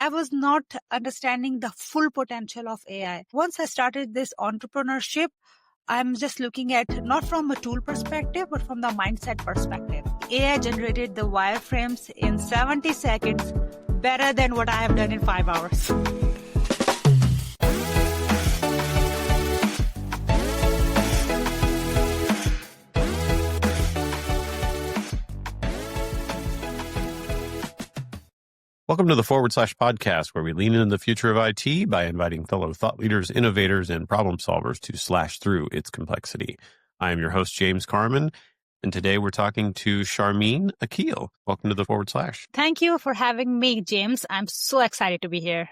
I was not understanding the full potential of AI. Once I started this entrepreneurship, I'm just looking at not from a tool perspective, but from the mindset perspective. AI generated the wireframes in 70 seconds, better than what I have done in 5 hours. Welcome to the /podcast, where we lean into the future of IT by inviting fellow thought leaders, innovators, and problem solvers to slash through its complexity. I am your host, James Carman, and today we're talking to Sharmeen Aqeel. Welcome to the /. Thank you for having me, James. I'm so excited to be here.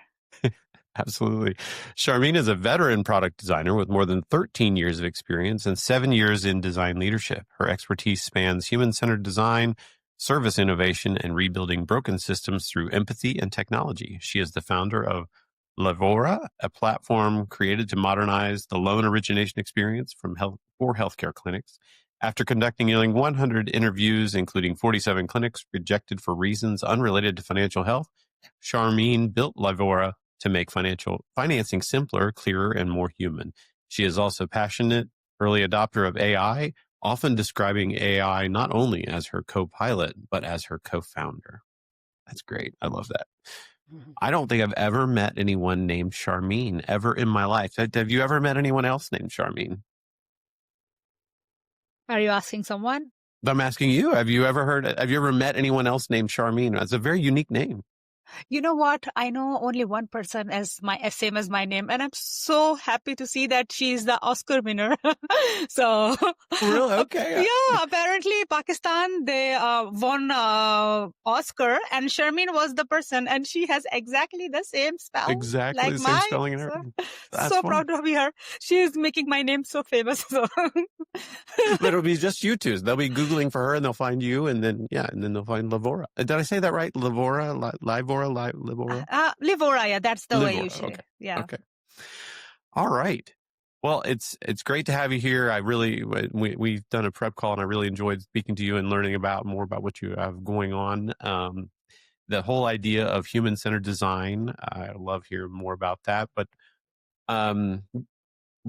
Absolutely. Sharmeen is a veteran product designer with more than 13 years of experience and 7 years in design leadership. Her expertise spans human-centered design, service innovation, and rebuilding broken systems through empathy and technology. She is the founder of Lavora, a platform created to modernize the loan origination experience for healthcare clinics. After conducting nearly 100 interviews, including 47 clinics rejected for reasons unrelated to financial health, Sharmeen built Lavora to make financing simpler, clearer, and more human. She is also a passionate early adopter of AI, often describing AI not only as her co-pilot, but as her co-founder. That's great. I love that. I don't think I've ever met anyone named Sharmeen ever in my life. Have you ever met anyone else named Sharmeen? Are you asking someone? I'm asking you. Have you ever met anyone else named Sharmeen? It's a very unique name. You know what? I know only one person as same as my name, and I'm so happy to see that she's the Oscar winner. So, really? Okay. Yeah, apparently Pakistan, they won Oscar, and Sharmeen was the person, and she has exactly the same spell. Exactly like the same spelling and everything. So proud of her. She is making my name so famous. So. But it'll be just you two. They'll be Googling for her and they'll find you, and then they'll find Lavora. Did I say that right? Lavora? Livora? Livora, yeah, that's the Livora, way you say okay. it. Yeah. Okay. All right. Well, it's great to have you here. We've done a prep call, and I really enjoyed speaking to you and learning more about what you have going on. The whole idea of human-centered design, I love hearing more about that. But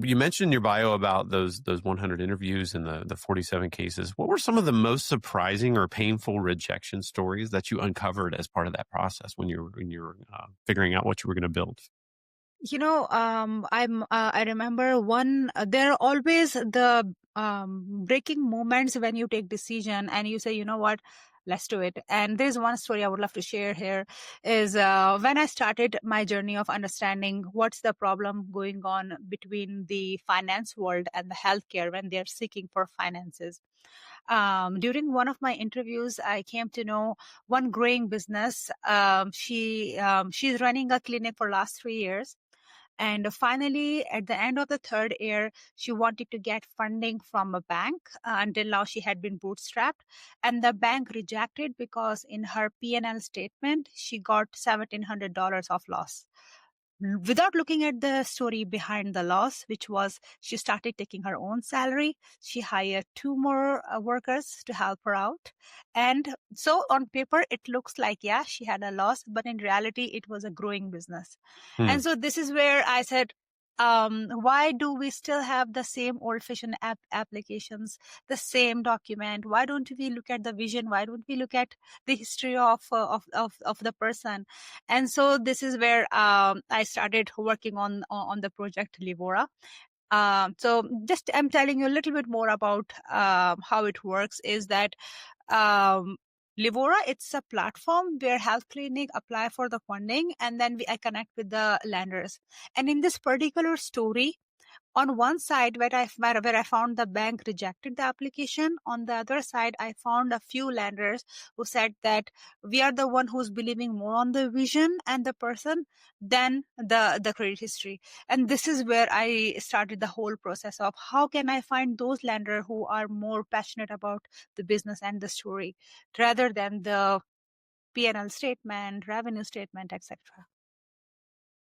you mentioned in your bio about those 100 interviews and the 47 cases. What were some of the most surprising or painful rejection stories that you uncovered as part of that process when you were figuring out what you were going to build? You know, I remember one. There are always the breaking moments when you take decision and you say, you know what, let's do it. And there's one story I would love to share here is when I started my journey of understanding what's the problem going on between the finance world and the healthcare when they're seeking for finances. During one of my interviews, I came to know one growing business. She's running a clinic for last 3 years. And finally, at the end of the third year, she wanted to get funding from a bank. Until now, she had been bootstrapped. And the bank rejected because in her P&L statement, she got $1,700 of loss. Without looking at the story behind the loss, which was she started taking her own salary. She hired 2 more workers to help her out. And so on paper, it looks like, yeah, she had a loss, but in reality, it was a growing business. And so this is where I said, why do we still have the same old-fashioned applications, the same document? Why don't we look at the vision? Why don't we look at the history of the person? And so this is where I started working on the project Livora. So just I'm telling you a little bit more about how it works is that Livora, it's a platform where health clinic apply for the funding, and then I connect with the lenders. And in this particular story, on one side where I found the bank rejected the application, on the other side, I found a few lenders who said that we are the one who's believing more on the vision and the person than the credit history. And this is where I started the whole process of how can I find those lenders who are more passionate about the business and the story rather than the P&L statement, revenue statement, etc.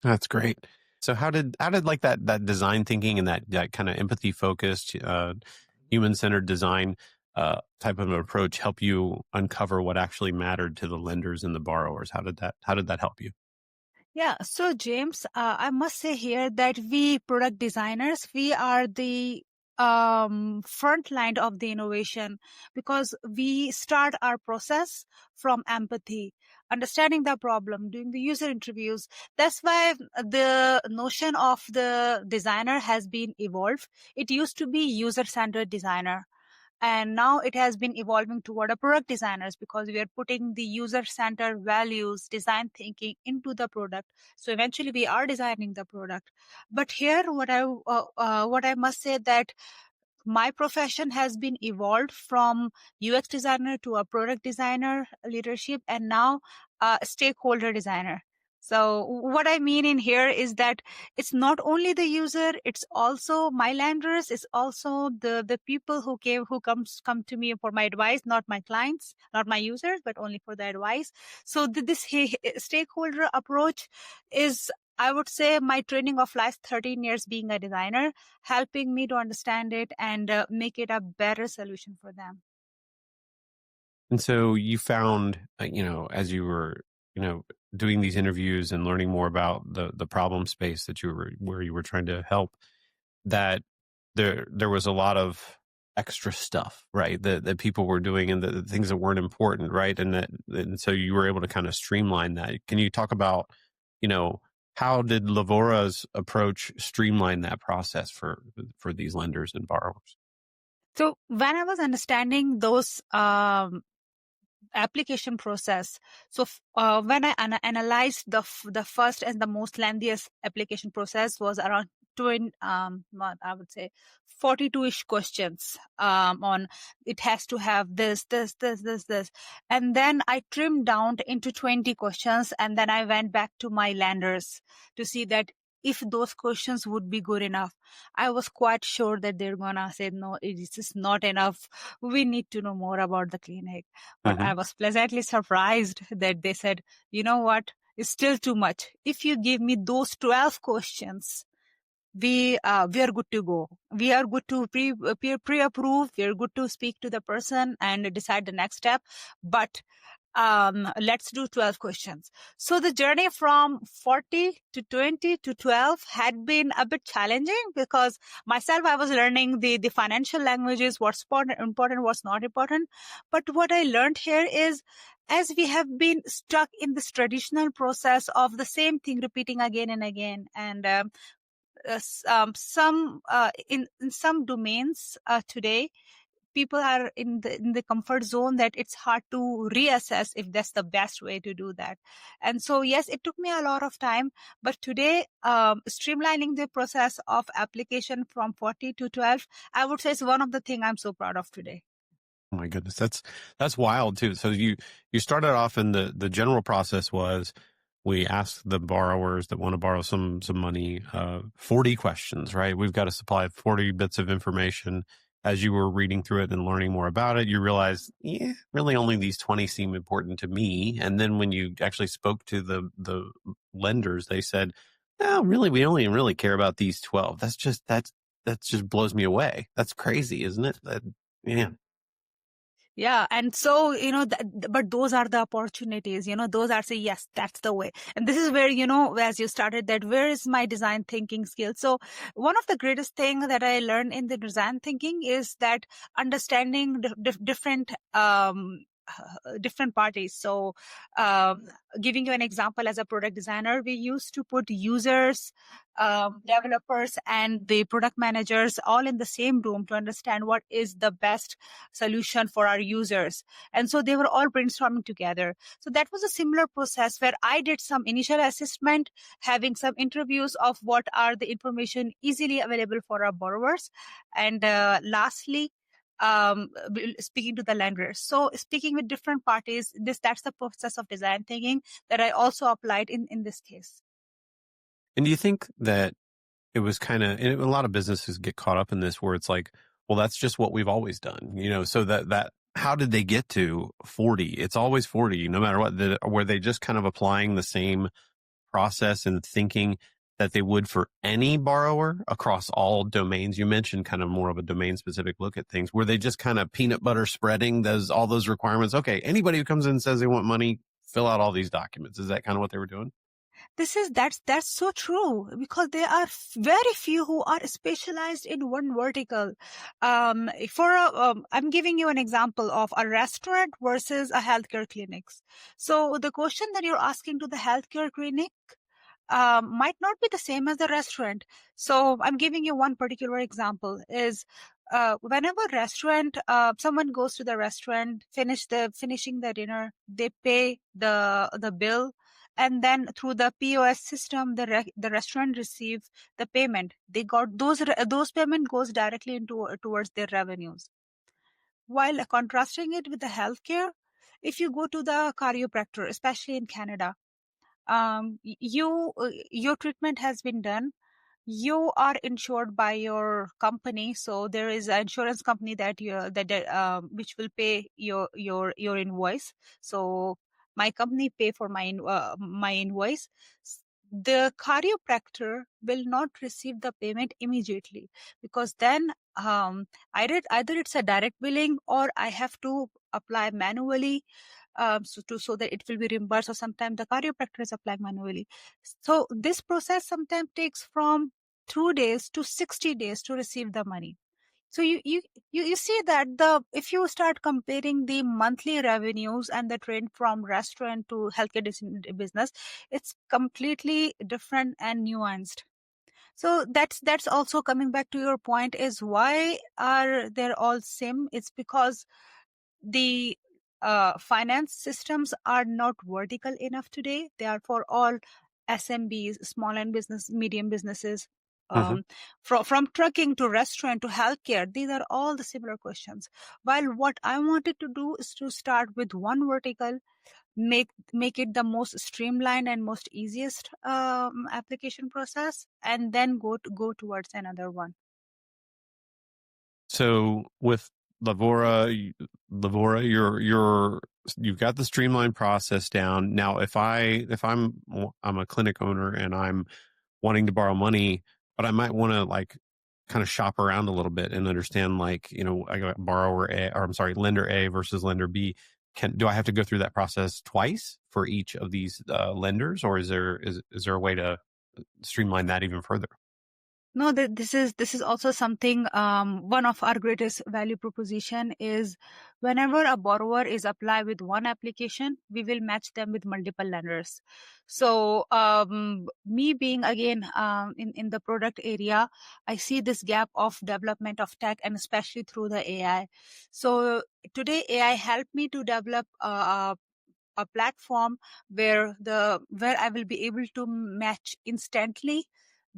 That's great. So how did like that design thinking and that kind of empathy focused, human-centered design type of an approach help you uncover what actually mattered to the lenders and the borrowers? How did that help you? Yeah. So, James, I must say here that we product designers, we are the front line of the innovation, because we start our process from empathy, understanding the problem, doing the user interviews. That's why the notion of the designer has been evolved. It used to be user-centered designer, and now it has been evolving toward a product designers, because we are putting the user centered values, design thinking into the product. So eventually we are designing the product. But here what I must say that my profession has been evolved from UX designer to a product designer leadership, and now a stakeholder designer. So what I mean in here is that it's not only the user, it's also my lenders, it's also the people who come to me for my advice, not my clients, not my users, but only for the advice. So this stakeholder approach is, I would say, my training of last 13 years being a designer, helping me to understand it and make it a better solution for them. And so you found, as you were, doing these interviews and learning more about the problem space that where you were trying to help, that there was a lot of extra stuff, right? That people were doing, and the things that weren't important, right? And so you were able to kind of streamline that. Can you talk about, you know, how did Lavora's approach streamline that process for these lenders and borrowers? So when I was understanding those application process. So when I analyzed the first and the most lengthiest application process was around 20, what I would say 42-ish questions on it has to have this. And then I trimmed down into 20 questions, and then I went back to my lenders to see that if those questions would be good enough. I was quite sure that they're gonna say, no, it is just not enough. We need to know more about the clinic. But I was pleasantly surprised that they said, you know what, it's still too much. If you give me those 12 questions, we are good to go. We are good to pre-approve. We are good to speak to the person and decide the next step. But let's do 12 questions. So the journey from 40 to 20 to 12 had been a bit challenging, because myself, I was learning the financial languages, what's important, what's not important. But what I learned here is, as we have been stuck in this traditional process of the same thing repeating again and again, and some in some domains today, people are in the comfort zone that it's hard to reassess if that's the best way to do that. And so yes, it took me a lot of time, but today streamlining the process of application from 40 to 12, I would say, is one of the things I'm so proud of today. Oh my goodness, that's wild too. So you started off, and the general process was, we ask the borrowers that want to borrow some money 40 questions, right? We've got to supply 40 bits of information. As you were reading through it and learning more about it, you realized, yeah, really only these 20 seem important to me. And then when you actually spoke to the lenders, they said, no, really, we only really care about these 12. That just blows me away. That's crazy, isn't it? Yeah. Yeah. And so, but those are the opportunities, those are say, yes, that's the way. And this is where, as you started that, where is my design thinking skill? So one of the greatest thing that I learned in the design thinking is that understanding different parties. So, giving you an example, as a product designer, we used to put users, developers, and the product managers all in the same room to understand what is the best solution for our users. And so they were all brainstorming together. So that was a similar process where I did some initial assessment, having some interviews of what are the information easily available for our borrowers. And lastly, speaking to the lenders. So speaking with different parties, that's the process of design thinking that I also applied in this case. And do you think that it was kind of, and a lot of businesses get caught up in this, where it's like, well, that's just what we've always done, so that how did they get to 40? It's always 40, no matter what. Were they just kind of applying the same process and thinking that they would for any borrower across all domains? You mentioned kind of more of a domain specific look at things. Were they just kind of peanut butter spreading all those requirements? Okay, anybody who comes in and says they want money, fill out all these documents. Is that kind of what they were doing? That's so true, because there are very few who are specialized in one vertical. I'm giving you an example of a restaurant versus a healthcare clinics. So the question that you're asking to the healthcare clinic might not be the same as the restaurant. So I'm giving you one particular example is whenever restaurant, someone goes to the restaurant, finishing the dinner, they pay the bill, and then through the POS system, the restaurant receives the payment. They got those payment goes directly into towards their revenues. While contrasting it with the healthcare, if you go to the chiropractor, especially in Canada, your treatment has been done, you are insured by your company, so there is an insurance company which will pay your invoice. So my company pay for my invoice. The chiropractor will not receive the payment immediately, because then either it's a direct billing, or I have to apply manually, so that it will be reimbursed, or sometimes the chiropractor is applying manually. So this process sometimes takes from 2 days to 60 days to receive the money. So you see that if you start comparing the monthly revenues and the trend from restaurant to healthcare business, it's completely different and nuanced. So that's also coming back to your point, is why are they all same? It's because the finance systems are not vertical enough today. They are for all SMBs, small and medium businesses. Hmm. From trucking to restaurant to healthcare, these are all the similar questions. While what I wanted to do is to start with one vertical, make it the most streamlined and most easiest application process, and then go towards another one. So with Lavora, you've got the streamlined process down. Now, I'm a clinic owner and I'm wanting to borrow money, but I might want to like kind of shop around a little bit and understand, like, I got lender A versus lender B. Do I have to go through that process twice for each of these lenders, or is there a way to streamline that even further? No, this is also something. One of our greatest value proposition is whenever a borrower is applied with one application, we will match them with multiple lenders. So me being again in the product area, I see this gap of development of tech, and especially through the AI. So today AI helped me to develop a platform where I will be able to match instantly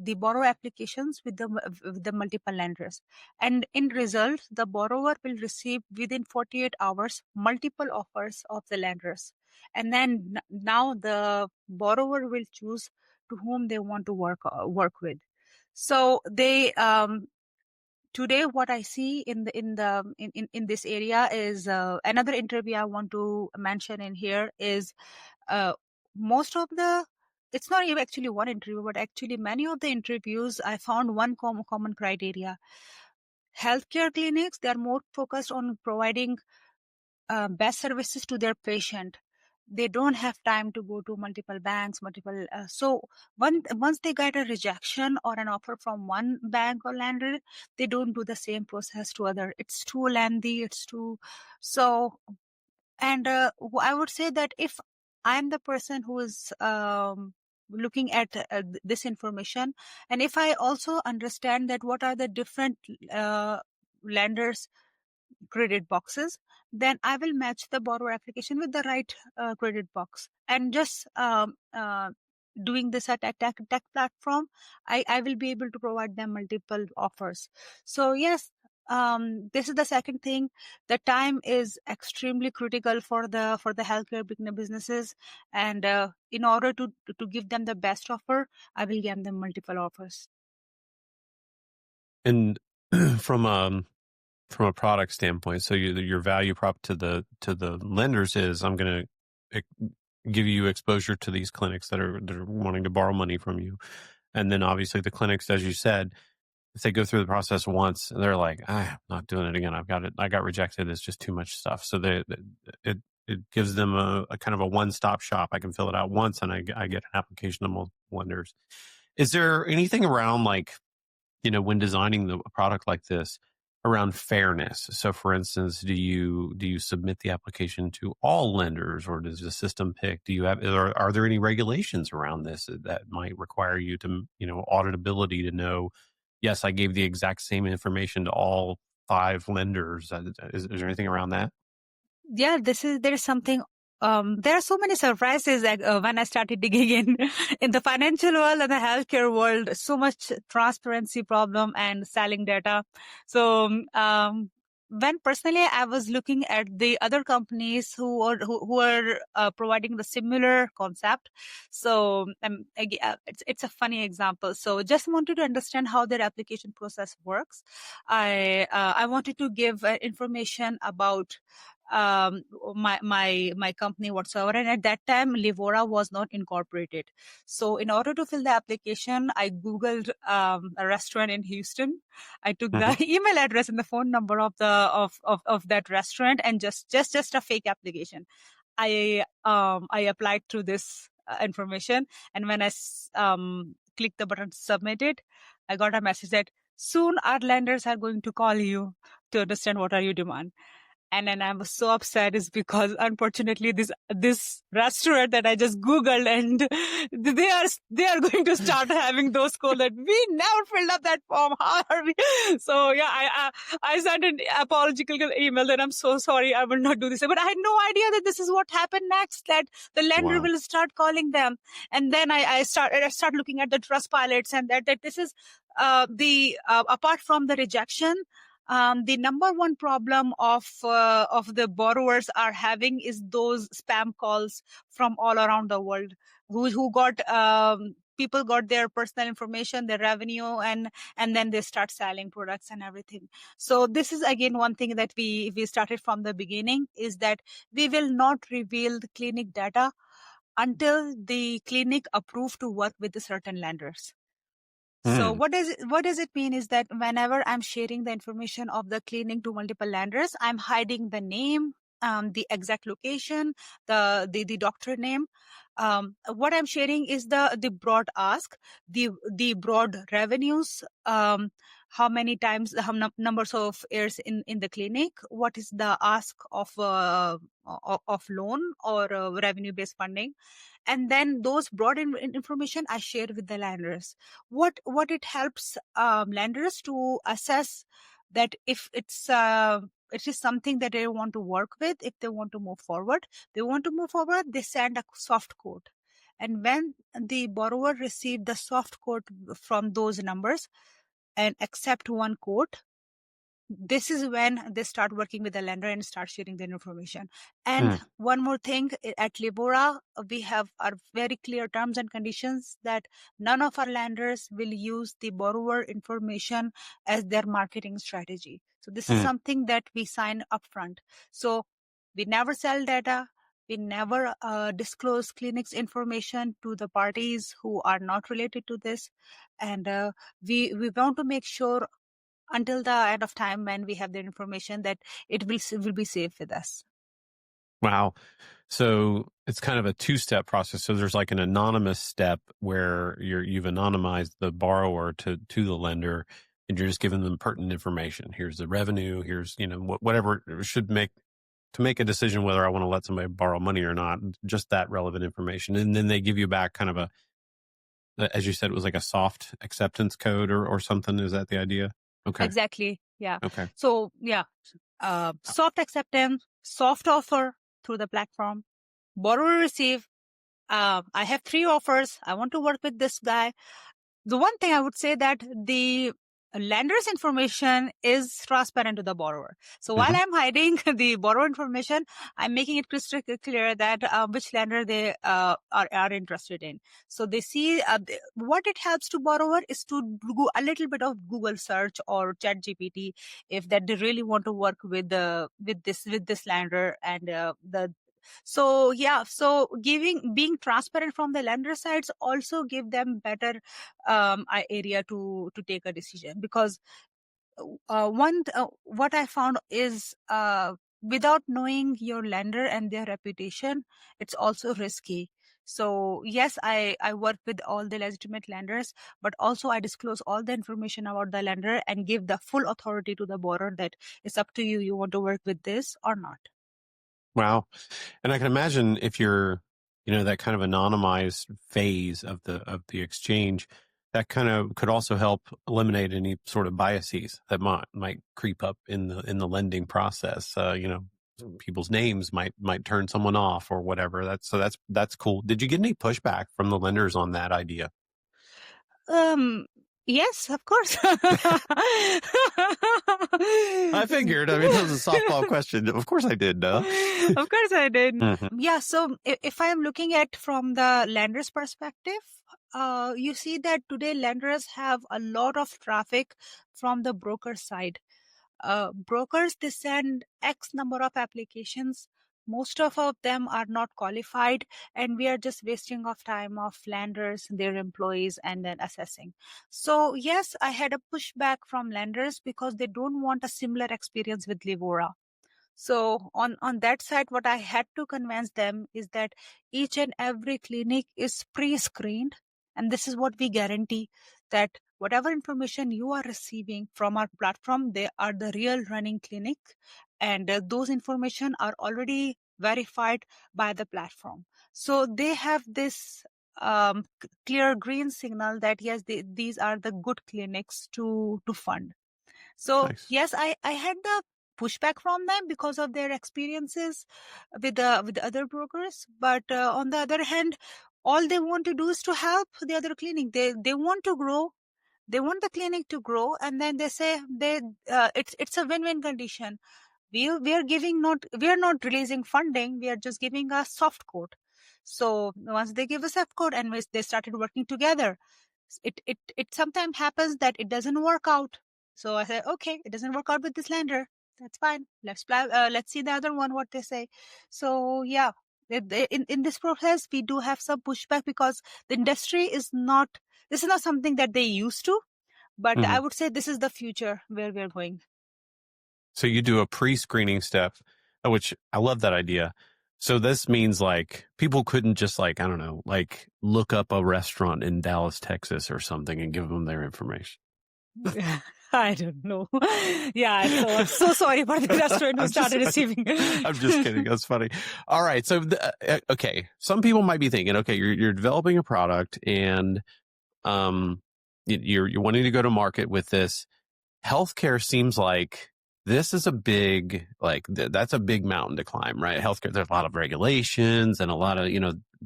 the borrower applications with the multiple lenders, and in result the borrower will receive within 48 hours multiple offers of the lenders, and then now the borrower will choose to whom they want to work with. So they today what I see in this area is another interview I want to mention in here is most of the, it's not even actually one interview, but actually many of the interviews I found one common criteria. Healthcare clinics, they are more focused on providing best services to their patient. They don't have time to go to multiple banks, so once they get a rejection or an offer from one bank or lender, they don't do the same process to other. It's too lengthy, it's too, so, and I would say that if I'm the person who is looking at this information, and if I also understand that what are the different lenders credit boxes, then I will match the borrower application with the right credit box. And just doing this at a tech platform, I will be able to provide them multiple offers. So yes, this is the second thing. The time is extremely critical for the healthcare businesses, and in order to give them the best offer, I will give them multiple offers. And from from a product standpoint, so your value prop to the lenders is, I'm going to give you exposure to these clinics that are wanting to borrow money from you, and then obviously the clinics, as you said, if they go through the process once, they're like, I'm not doing it again. I got rejected. It's just too much stuff. So it it gives them a kind of a one-stop shop. I can fill it out once and I get an application to multiple lenders. Is there anything around like, when designing a product like this around fairness? So for instance, do you submit the application to all lenders, or does the system pick? Do you have, are there any regulations around this that might require you to, auditability to know, yes, I gave the exact same information to all five lenders? Is there anything around that? Yeah, there's something. There are so many surprises that, when I started digging in the financial world and the healthcare world, so much transparency problem and selling data. So, when personally I was looking at the other companies who are providing the similar concept. So, it's a funny example. So, just wanted to understand how their application process works. I wanted to give information about my company whatsoever, and at that time Livora was not incorporated. So in order to fill the application, I googled a restaurant in Houston. I took the Hmm. email address and the phone number of that restaurant, and just a fake application. I applied through this information, and when I clicked the button to submit it, I got a message that soon our lenders are going to call you to understand what are you demand. And then I was so upset is because unfortunately this restaurant that I just Googled, and they are going to start having those calls that we never filled up that form. How are we? So yeah, I sent an apological email that I'm so sorry, I will not do this. But I had no idea that this is what happened next, that the lender Wow. will start calling them. And then I start looking at the trust pilots, and that this is the apart from the rejection, the number one problem of the borrowers are having is those spam calls from all around the world, who got people got their personal information, their revenue, and then they start selling products and everything. So this is again one thing that we started from the beginning, is that we will not reveal the clinic data until the clinic approve to work with the certain lenders. So Hmm. what does it mean is that whenever I'm sharing the information of the clinic to multiple lenders, I'm hiding the name, the exact location, the doctor name. What I'm sharing is the broad ask, the broad revenues, how many times, numbers of years in the clinic, what is the ask of loan or revenue based funding, and then those broad information I share with the lenders. What it helps lenders to assess that if it is something that they want to work with, if they want to move forward, they send a soft quote. And when the borrower receive the soft quote from those numbers and accept one quote, this is when they start working with the lender and start sharing their information. And Hmm. one more thing, at Libora, we have our very clear terms and conditions that none of our lenders will use the borrower information as their marketing strategy. So this is Hmm. something that we sign upfront. So we never sell data. We never disclose clinics information to the parties who are not related to this. And we want to make sure until the end of time when we have the information that it will be safe with us. Wow. So it's kind of a two-step process. So there's like an anonymous step where you've anonymized the borrower to the lender, and you're just giving them pertinent information. Here's the revenue. Here's, whatever should make to make a decision whether I want to let somebody borrow money or not. Just that relevant information, and then they give you back kind of as you said, it was like a soft acceptance code or something. Is that the idea? Okay. Exactly. Yeah. Okay. So yeah, soft acceptance, soft offer through the platform, borrower receive. I have 3 offers. I want to work with this guy. The one thing I would say that the lender's information is transparent to the borrower. So while Hmm. I'm hiding the borrower information, I'm making it crystal clear that which lender they are interested in. So they see what it helps to borrower is to do a little bit of Google search or Chat GPT if that they really want to work with this lender and the so yeah, so being transparent from the lender sides also give them better area to take a decision, because what I found is without knowing your lender and their reputation, it's also risky. So yes, I work with all the legitimate lenders, but also I disclose all the information about the lender and give the full authority to the borrower that it's up to you. You want to work with this or not. Wow. And I can imagine if you're, that kind of anonymized phase of the exchange, that kind of could also help eliminate any sort of biases that might creep up in the lending process. People's names might turn someone off or whatever. That's cool. Did you get any pushback from the lenders on that idea? Um, yes, of course. I figured. I mean, that was a softball question. Of course I did, duh. Of course I did. Mhm. Yeah, so if I am looking at from the lender's perspective, you see that today lenders have a lot of traffic from the broker side. Brokers, they send X number of applications. Most of them are not qualified, and we are just wasting of time of lenders, their employees, and then assessing. So yes, I had a pushback from lenders because they don't want a similar experience with Livora. So on that side, what I had to convince them is that each and every clinic is pre-screened. And this is what we guarantee, that whatever information you are receiving from our platform, they are the real running clinic. And those information are already verified by the platform. So they have this clear green signal that yes, these are the good clinics to fund. So Nice. yes, I had the pushback from them because of their experiences with the other brokers. But on the other hand, all they want to do is to help the other clinic. They want to grow. They want the clinic to grow, and then they say it's a win-win condition. We are not releasing funding. We are just giving a soft code. So once they give a soft code and they started working together, it sometimes happens that it doesn't work out. So I said, okay, it doesn't work out with this lender. That's fine. Let's see the other one, what they say. So yeah, in this process, we do have some pushback because the industry this is not something that they used to, but I Mhm. would say this is the future where we're going. So you do a pre-screening step, which I love that idea. So this means like people couldn't just like, I don't know, like look up a restaurant in Dallas, Texas or something and give them their information. I don't know. Yeah, so I'm so sorry for the restaurant who I'm just, started receiving. I'm just kidding. That's funny. All right. So, okay. Some people might be thinking, okay, you're developing a product and, um, you're wanting to go to market with this. Healthcare seems like this is a big, like that's a big mountain to climb, right? Healthcare, there's a lot of regulations and a lot of,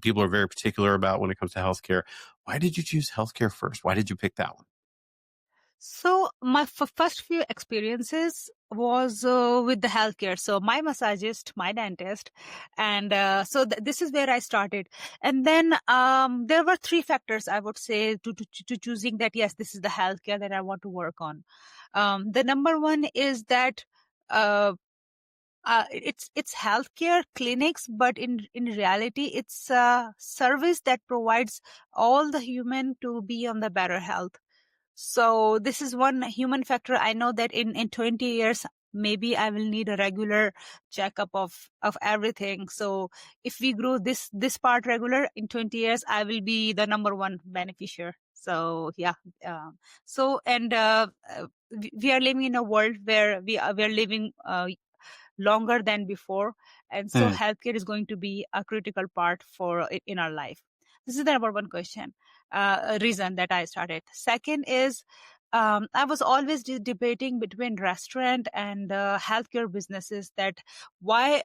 people are very particular about when it comes to healthcare. Why did you choose healthcare first? Why did you pick that one? So my first few experiences was with the healthcare. So my massagist, my dentist, and so this is where I started. And then there were three factors I would say to choosing that. Yes, this is the healthcare that I want to work on. The number one is that. It's healthcare clinics, but in reality, it's a service that provides all the human to be on the better health. So this is one human factor. I know that in 20 years, maybe I will need a regular checkup of everything. So if we grow this part regular in 20 years, I will be the number one beneficiary. So yeah. So and we are living in a world where we are living longer than before, and so Hmm. healthcare is going to be a critical part for in our life. This is the number one question, reason that I started. Second is I was always debating between restaurant and healthcare businesses, that why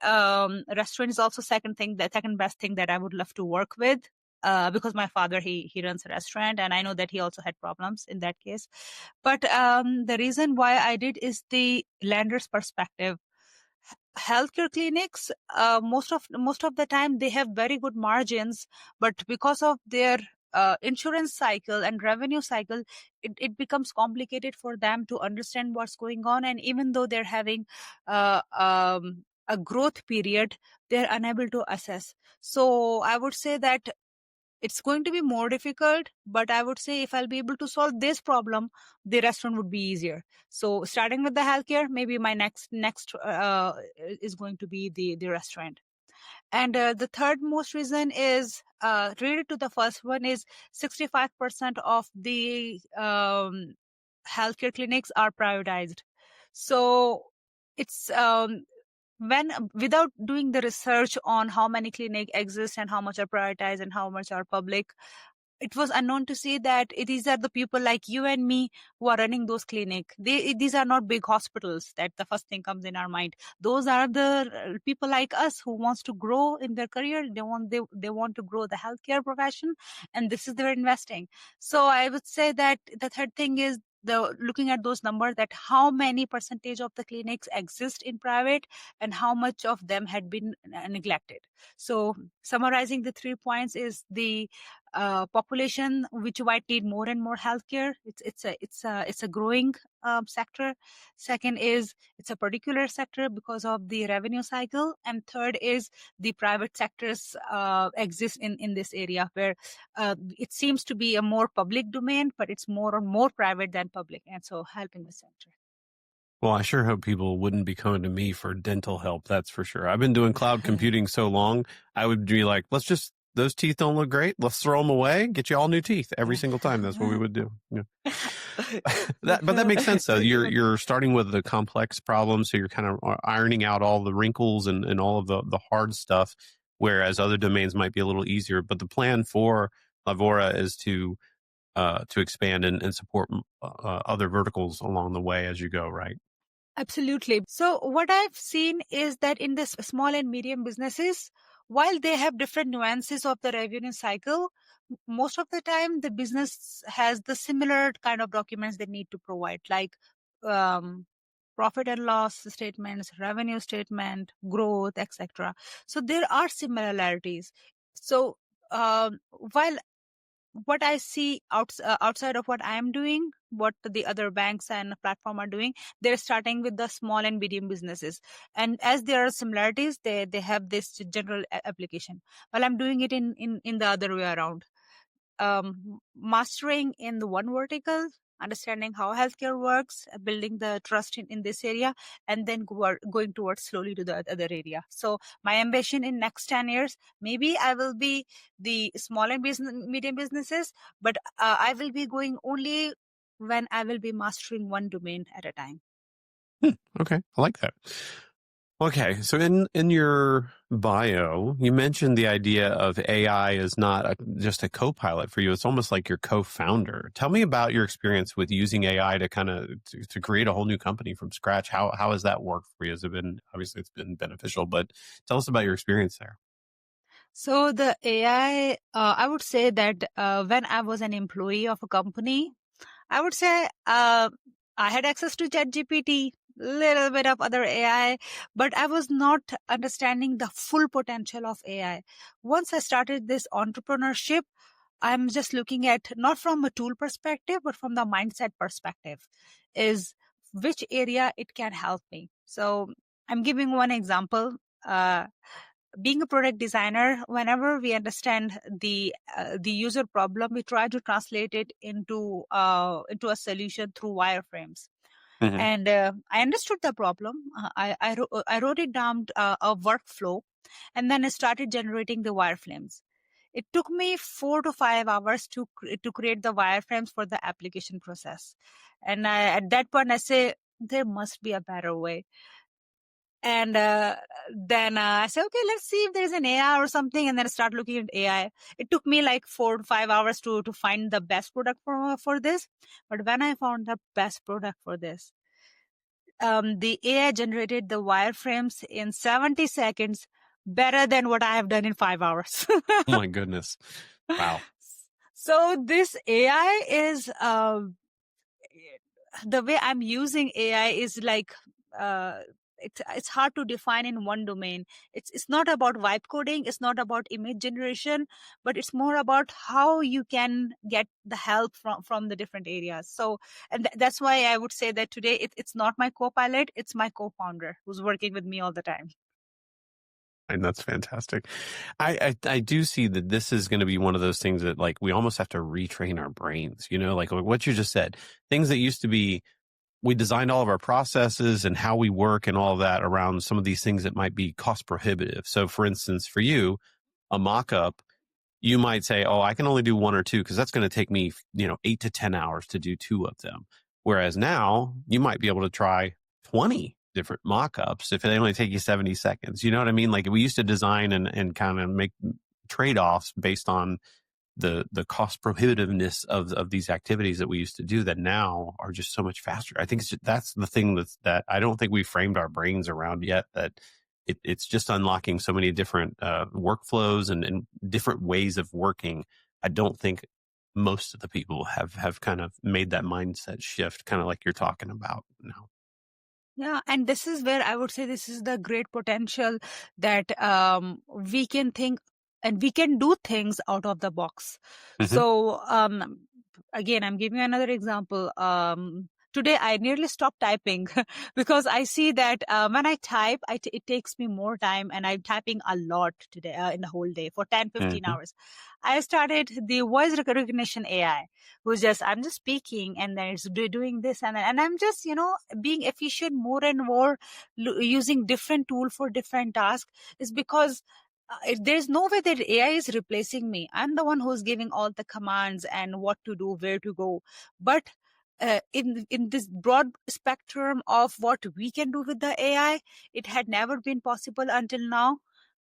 restaurant is also the second best thing that I would love to work with. Because my father, he runs a restaurant, and I know that he also had problems in that case. But the reason why I did is the lender's perspective. Healthcare clinics, most of the time they have very good margins, but because of their insurance cycle and revenue cycle, it becomes complicated for them to understand what's going on. And even though they're having a growth period, they're unable to assess. So I would say that It's going to be more difficult, but I would say if I'll be able to solve this problem, the restaurant would be easier. So starting with the healthcare, maybe my next is going to be the restaurant. And the third most reason is related to the first one is 65% of the healthcare clinics are privatized. So it's when without doing the research on how many clinic exist and how much are prioritized and how much are public, it was unknown to see that these are the people like you and me who are running those clinic. These are not big hospitals. That the first thing comes in our mind. Those are the people like us who wants to grow in their career. They want to grow the healthcare profession, and this is their investing. So I would say that the third thing is the looking at those numbers, that how many percentage of the clinics exist in private and how much of them had been neglected. So summarizing the 3 points is the population which might need more and more healthcare. It's a growing sector. Second is it's a particular sector because of the revenue cycle, and third is the private sectors exist in this area where it seems to be a more public domain, but it's more and more private than public, and so helping the sector. Well, I sure hope people wouldn't be coming to me for dental help. That's for sure. I've been doing cloud computing so long. I would be like, those teeth don't look great. Let's throw them away. Get you all new teeth every single time. That's what we would do. Yeah. But that makes sense though. You're starting with the complex problem. So you're kind of ironing out all the wrinkles and all of the hard stuff, whereas other domains might be a little easier. But the plan for Lavora is to expand and support other verticals along the way as you go, right? Absolutely. So what I've seen is that in the small and medium businesses, while they have different nuances of the revenue cycle, most of the time the business has the similar kind of documents they need to provide, like um, profit and loss statements, revenue statement, growth, etc. So there are similarities. So while what I see outside of what I am doing, what the other banks and platform are doing, they're starting with the small and medium businesses. And as there are similarities, they have this general application. While I'm doing it in the other way around, mastering in the one vertical, understanding how healthcare works, building the trust in this area, and then going towards slowly to the other area. So my ambition in next 10 years, maybe I will be the small and medium businesses, but I will be going only when I will be mastering one domain at a time. Okay. I like that. Okay. So in your bio, you mentioned the idea of AI is not just a co-pilot for you. It's almost like your co-founder. Tell me about your experience with using AI to kind of to create a whole new company from scratch. How has that worked for you? Has it been, obviously it's been beneficial, but tell us about your experience there. So the AI, I would say that when I was an employee of a company, I would say I had access to ChatGPT, little bit of other AI, but I was not understanding the full potential of AI. Once I started this entrepreneurship, I'm just looking at not from a tool perspective, but from the mindset perspective, is which area it can help me. So I'm giving one example. Being a product designer, whenever we understand the user problem, we try to translate it into a solution through wireframes. Hmm. And I understood the problem. I wrote it down, a workflow, and then I started generating the wireframes. It took me 4 to 5 hours to create the wireframes for the application process. And at that point, I say there must be a better way. And then I said, okay, let's see if there's an AI or something. And then I start looking at AI. It took me like 4 to 5 hours to find the best product for this. But when I found the best product for this, the AI generated the wireframes in 70 seconds, better than what I have done in 5 hours. Oh my goodness. Wow. So this AI is the way I'm using AI is like it's hard to define in one domain. It's not about vibe coding, it's not about image generation, but it's more about how you can get the help from the different areas. So and that's why I would say that today it's not my co-pilot, it's my co-founder who's working with me all the time. And that's fantastic. I do see that this is going to be one of those things that like we almost have to retrain our brains, like what you just said, things that used to be, we designed all of our processes and how we work and all of that around some of these things that might be cost prohibitive. So for instance, for you, a mock-up, you might say, oh, I can only do one or two because that's going to take me, 8 to 10 hours to do two of them. Whereas now you might be able to try 20 different mock-ups if they only take you 70 seconds. You know what I mean? Like we used to design and kind of make trade-offs based on the cost prohibitiveness of these activities that we used to do that now are just so much faster. I think that's the thing that I don't think we framed our brains around yet, that it's just unlocking so many different workflows and different ways of working. I don't think most of the people have kind of made that mindset shift, kind of like you're talking about now. Yeah, and this is where I would say this is the great potential that we can think and we can do things out of the box. Hmm. So again, I'm giving you another example. Today, I nearly stopped typing because I see that when I type, it takes me more time, and I'm typing a lot today in the whole day for 10, 15 Hmm. hours. I started the voice recognition AI, I'm just speaking and then it's doing this, and I'm just, being efficient more and more, using different tool for different tasks, is because there's no way that AI is replacing me. I'm the one who's giving all the commands and what to do, where to go. But in this broad spectrum of what we can do with the AI, it had never been possible until now.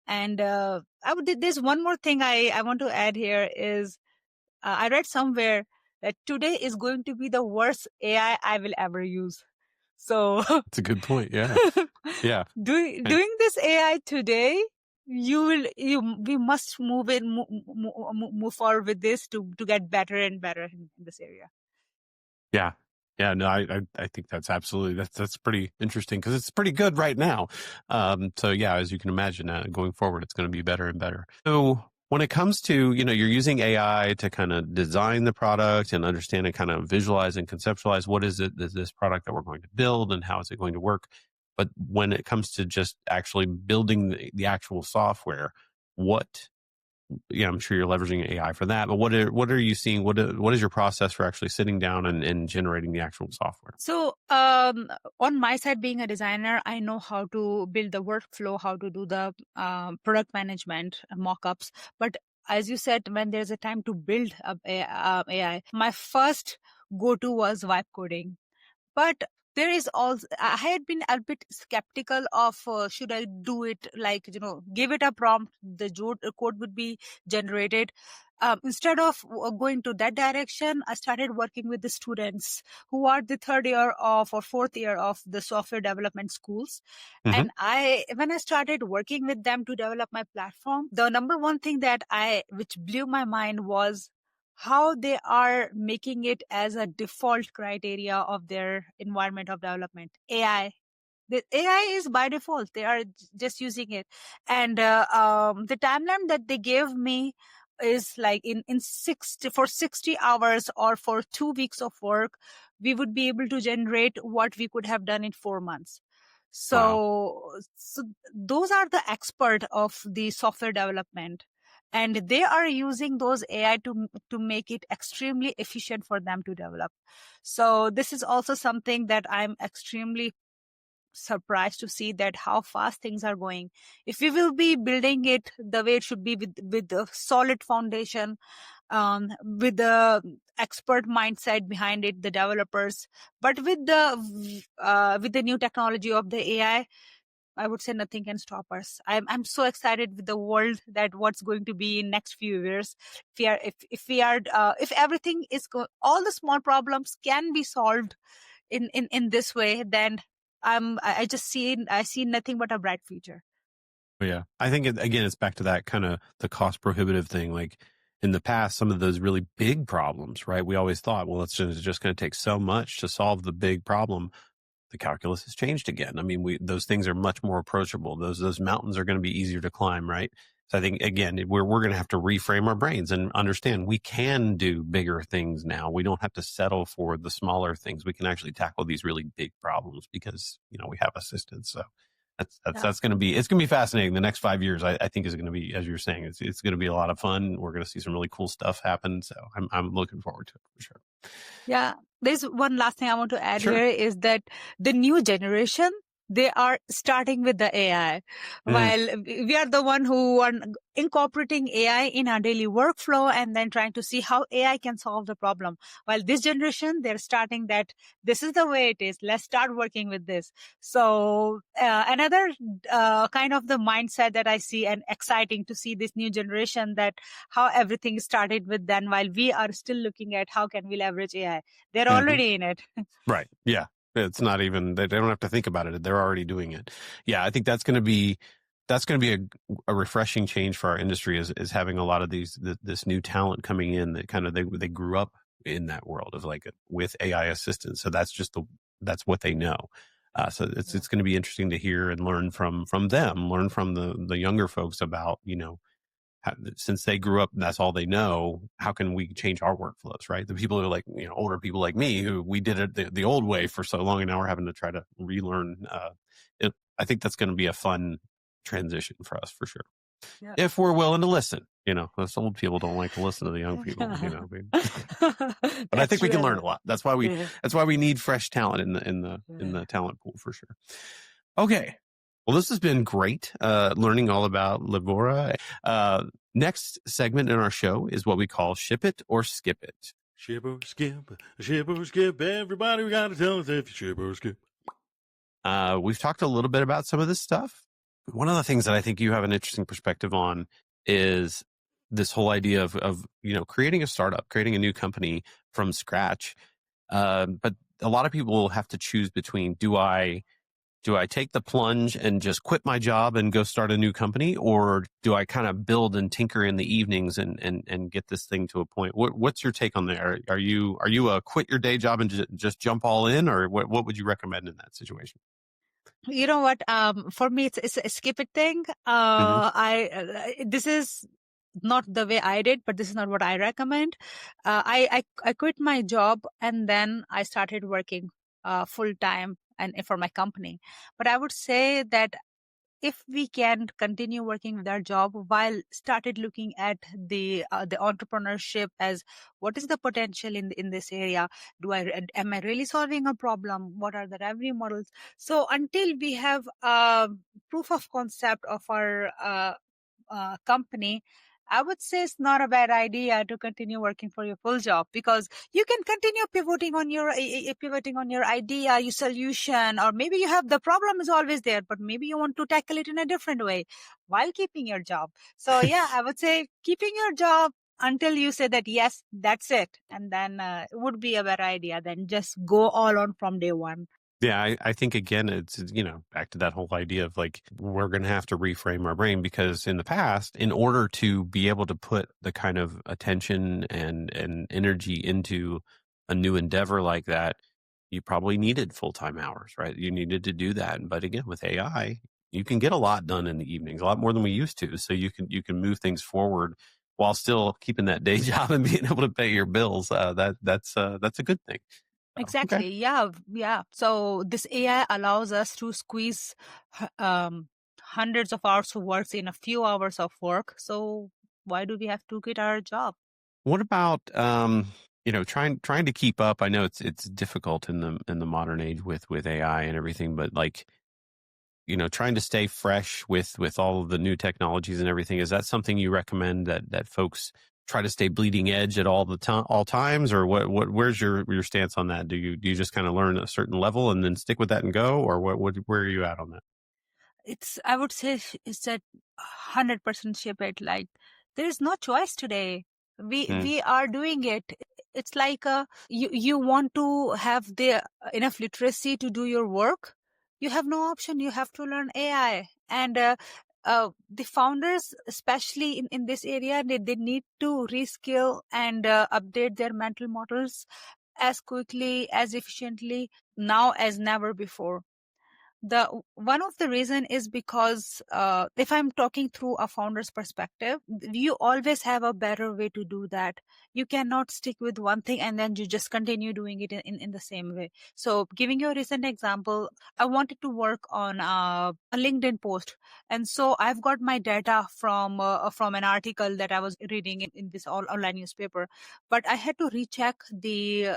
And there's one more thing I want to add here is I read somewhere that today is going to be the worst AI I will ever use. So It's a good point. Yeah. Yeah. And doing this AI today, we must move forward with this to get better and better in this area. yeah. Yeah, no, I think that's absolutely, that's pretty interesting because it's pretty good right now. So yeah, as you can imagine, going forward, it's going to be better and better. So when it comes to, you're using AI to kind of design the product and understand and kind of visualize and conceptualize what is it, this product that we're going to build and how is it going to work. But when it comes to just actually building the actual software, what yeah, I'm sure you're leveraging AI for that, but what are you seeing? What is your process for actually sitting down and generating the actual software? So, on my side, being a designer, I know how to build the workflow, how to do the product management, mock-ups. But as you said, when there's a time to build AI, my first go-to was vibe coding. But there is also, I had been a bit skeptical of should I do it, like, give it a prompt, the code would be generated. Instead of going to that direction, I started working with the students who are the third year of or fourth year of the software development schools. Hmm. And when I started working with them to develop my platform, the number one thing which blew my mind was how they are making it as a default criteria of their environment of development. AI. The AI is by default. They are just using it. And the timeline that they gave me is like in 60 hours or for 2 weeks of work, we would be able to generate what we could have done in 4 months. Wow. So those are the expert of the software development, and they are using those AI to make it extremely efficient for them to develop. So this is also something that I'm extremely surprised to see, that how fast things are going. If we will be building it the way it should be, with a solid foundation, with the expert mindset behind it, the developers, but with the new technology of the AI, I would say nothing can stop us. I'm so excited with the world that what's going to be in next few years. If everything all the small problems can be solved in this way, then I see nothing but a bright future. Yeah. I think again, it's back to that kind of the cost prohibitive thing. Like in the past, some of those really big problems, right? We always thought, well, it's just going to take so much to solve the big problem. The calculus has changed again. I mean, those things are much more approachable. Those mountains are going to be easier to climb, right? So I think again, we're going to have to reframe our brains and understand we can do bigger things now. We don't have to settle for the smaller things. We can actually tackle these really big problems because we have assistance. So Yeah. That's going to be, it's going to be fascinating. The next 5 years, I think is going to be, as you're saying, it's going to be a lot of fun. We're going to see some really cool stuff happen. So I'm looking forward to it for sure. Yeah. There's one last thing I want to add Sure. here is that the new generation, they are starting with the AI, Mm. while we are the one who are incorporating AI in our daily workflow and then trying to see how AI can solve the problem. While this generation, they're starting that this is the way it is. Let's start working with this. So another kind of the mindset that I see and exciting to see this new generation, that how everything started with them, while we are still looking at how can we leverage AI. They're Mhm. already in it. Right. Yeah. It's not even, they don't have to think about it. They're already doing it. Yeah. I think that's going to be a refreshing change for our industry, is having a lot of this new talent coming in that kind of, they grew up in that world of like with AI assistance. So that's what they know. So it's going to be interesting to hear and learn from them, learn from the younger folks about, since they grew up, that's all they know. How can we change our workflows, right? The people who are like, older people like me, who we did it the old way for so long, and now we're having to try to relearn. I think that's going to be a fun transition for us for sure. Yeah. If we're willing to listen, us old people don't like to listen to the young people, but I That's think we true. can learn a lot. That's why we need fresh talent in the talent pool for sure. Okay. Well, this has been great, learning all about Livora. Next segment in our show is what we call Ship It or Skip It. Ship or skip, everybody we gotta tell us if you ship or skip. We've talked a little bit about some of this stuff. One of the things that I think you have an interesting perspective on is this whole idea of creating a startup, creating a new company from scratch. But a lot of people will have to choose between, do I take the plunge and just quit my job and go start a new company, or do I kind of build and tinker in the evenings and get this thing to a point? What's your take on that? Are you a quit your day job and just jump all in, or what would you recommend in that situation? You know what? For me, it's a skip it thing. This is not the way I did, but this is not what I recommend. I quit my job and then I started working full time and for my company. But I would say that if we can continue working with our job while started looking at the entrepreneurship as what is the potential in this area, am I really solving a problem, what are the revenue models? So until we have proof of concept of our company, I would say it's not a bad idea to continue working for your full job, because you can continue pivoting on your idea, your solution, or maybe you have the problem is always there, but maybe you want to tackle it in a different way while keeping your job. So yeah, I would say keeping your job until you say that yes, that's it, and then it would be a better idea than just go all on from day one. Yeah, I think again, it's, back to that whole idea of like, we're going to have to reframe our brain, because in the past, in order to be able to put the kind of attention and energy into a new endeavor like that, you probably needed full-time hours, right? You needed to do that. But again, with AI, you can get a lot done in the evenings, a lot more than we used to. So you can move things forward while still keeping that day job and being able to pay your bills. That's a good thing. Exactly. Okay. Yeah. So this AI allows us to squeeze hundreds of hours of work in a few hours of work. So why do we have to quit our job? What about trying to keep up? I know it's difficult in the modern age with AI and everything, but like, trying to stay fresh with all of the new technologies and everything. Is that something you recommend that folks try to stay bleeding edge at all times, or where's your stance on that? Do you just kind of learn a certain level and then stick with that and go, or where are you at on that? I would say it's that 100% ship it. Like there is no choice today. Mm. We are doing it. It's like you want to have the enough literacy to do your work. You have no option. You have to learn AI. And the founders, especially in this area, they need to reskill and update their mental models as quickly, as efficiently now as never before. The one of the reason is because if I'm talking through a founder's perspective, you always have a better way to do that. You cannot stick with one thing and then you just continue doing it in the same way. So giving you a recent example, I wanted to work on a LinkedIn post, and so I've got my data from an article that I was reading in this online newspaper, but I had to recheck the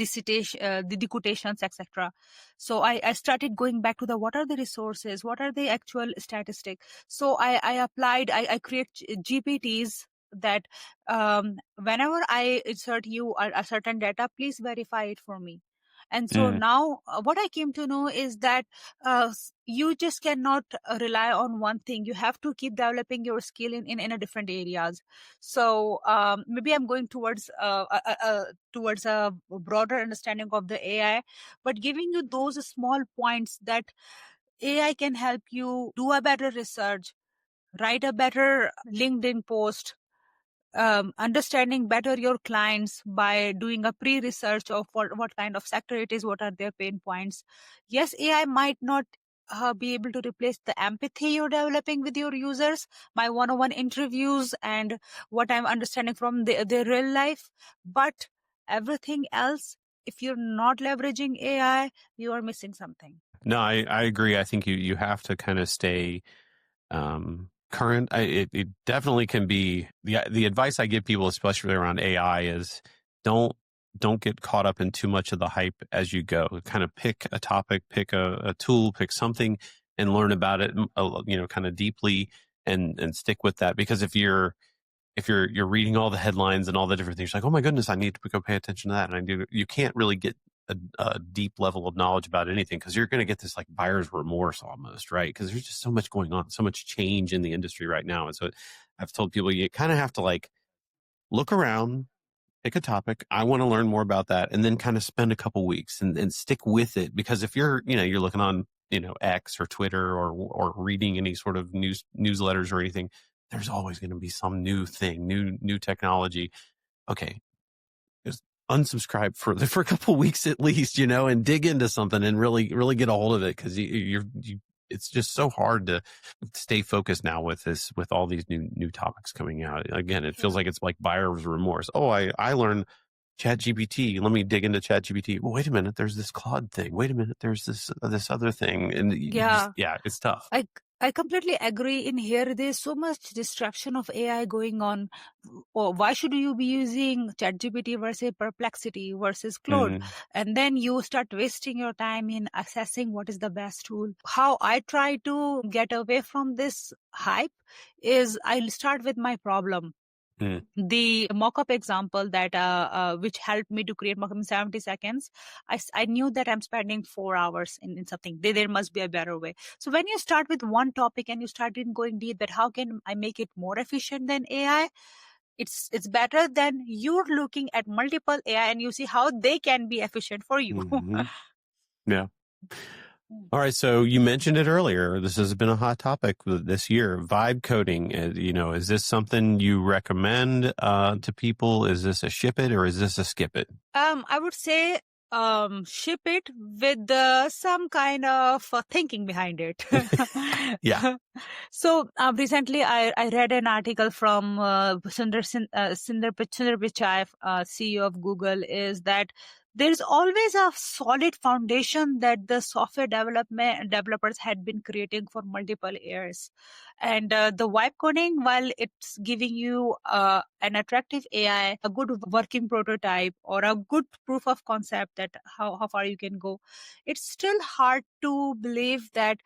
citation, the quotations, etc. So I started going back to the what are the resources, what are the actual statistics. So I applied, I create GPTs that whenever I insert you a certain data, please verify it for me. And so Mm. now what I came to know is that you just cannot rely on one thing. You have to keep developing your skill in a different areas. So maybe I'm going towards a broader understanding of the AI, but giving you those small points that AI can help you do a better research, write a better LinkedIn post, understanding better your clients by doing a pre-research of what kind of sector it is, what are their pain points. Yes, AI might not be able to replace the empathy you're developing with your users, my one-on-one interviews and what I'm understanding from their real life. But everything else, if you're not leveraging AI, you are missing something. No, I agree. I think you have to kind of stay current. It definitely can be the advice I give people, especially around AI, is don't get caught up in too much of the hype as you go. Kind of pick a topic, pick a tool, pick something, and learn about it, kind of deeply, and stick with that. Because if you're reading all the headlines and all the different things, like, oh my goodness, I need to go pay attention to that, and you can't really get a deep level of knowledge about anything, because you're going to get this like buyer's remorse almost, right? Because there's just so much going on, so much change in the industry right now. And so I've told people, you kind of have to like look around, pick a topic. I want to learn more about that, and then kind of spend a couple weeks and stick with it. Because if you're looking on X or Twitter or reading any sort of newsletters or anything, there's always going to be some new thing, new technology. Okay, just unsubscribe for a couple weeks at least, and dig into something and really get a hold of it, because it's just so hard to stay focused now with all these new topics coming out. Again, it feels like it's like buyer's remorse. Oh, I learned ChatGPT. Let me dig into ChatGPT. Well, wait a minute. There's this Claude thing. Wait a minute. There's this other thing, and it's tough. I completely agree. In here, there's so much distraction of AI going on. Or why should you be using ChatGPT versus Perplexity versus Claude? Mm, And then you start wasting your time in assessing what is the best tool. How I try to get away from this hype is I'll start with my problem. mm, The mock-up example that which helped me to create mock-up in 70 seconds, I knew that I'm spending 4 hours in something. There must be a better way. So when you start with one topic and you start in going deep, that how can I make it more efficient than AI? It's better than you're looking at multiple AI and you see how they can be efficient for you. mhm. Yeah. All right. So you mentioned it earlier. This has been a hot topic this year. Vibe coding. Is this something you recommend to people? Is this a ship it or is this a skip it? I would say ship it with some kind of thinking behind it. Yeah. So recently I read an article from Sundar Pichai, CEO of Google, is that there's always a solid foundation that the software developers had been creating for multiple years. And the vibe coding, while it's giving you an attractive AI, a good working prototype, or a good proof of concept that how far you can go, it's still hard to believe that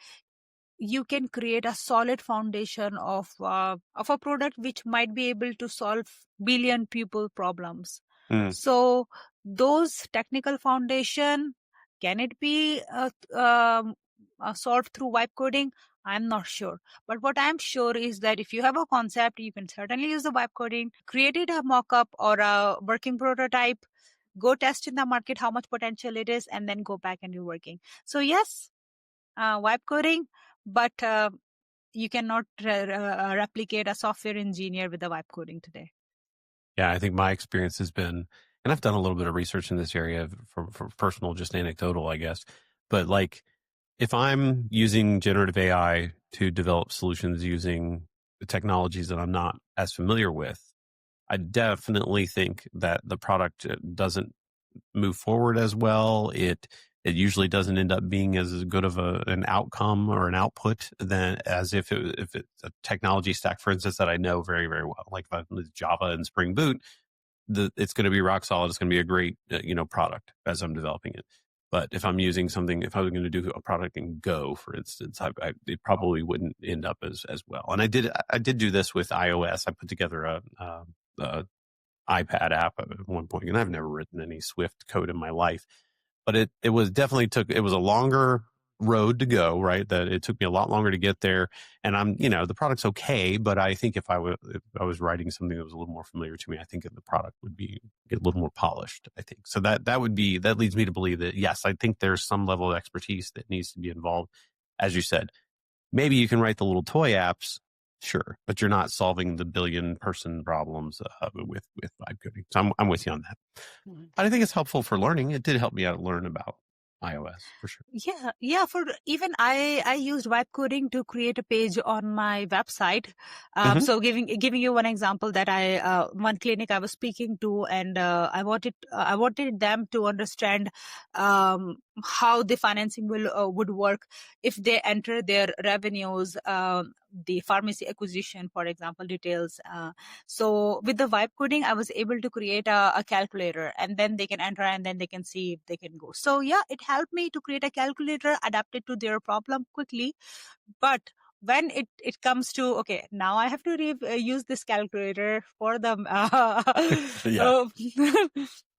you can create a solid foundation of a product which might be able to solve billion people problems. Mm, So those technical foundation, can it be solved through vibe coding? I'm not sure. But what I'm sure is that if you have a concept, you can certainly use the vibe coding, create a mock-up or a working prototype, go test in the market how much potential it is, and then go back and do working. So yes, vibe coding, but you cannot replicate a software engineer with the vibe coding today. yeah. I think my experience has been, and I've done a little bit of research in this area for personal, just anecdotal, I guess, but like if I'm using generative AI to develop solutions using the technologies that I'm not as familiar with, I definitely think that the product doesn't move forward as well. It usually doesn't end up being as good of an outcome or an output than as if it's a technology stack, for instance, that I know very, very well. Like if I'm with Java and Spring Boot, it's going to be rock solid. It's going to be a great product as I'm developing it. But if I'm using something, if I was going to do a product in Go, for instance, it probably wouldn't end up as well. And I did do this with iOS. I put together a iPad app at one point, and I've never written any Swift code in my life, but it was definitely it was a longer road to go, right? That it took me a lot longer to get there. And the product's okay, but I think if I was writing something that was a little more familiar to me, I think the product would get a little more polished, I think. So that leads me to believe that, yes, I think there's some level of expertise that needs to be involved. As you said, maybe you can write the little toy apps, sure, but you're not solving the billion person problems with vibe coding. So I'm with you on that. Mm-hmm. But I think it's helpful for learning. It did help me out learn about iOS for sure. Yeah. For even I used vibe coding to create a page on my website. So giving you one example that one clinic I was speaking to, and I wanted them to understand how the financing would work if they enter their revenues, the pharmacy acquisition, for example, details. So with the vibe coding, I was able to create a calculator, and then they can enter and then they can see if they can go. So yeah, it helped me to create a calculator adapted to their problem quickly. But when it comes to, okay, now I have to use this calculator for the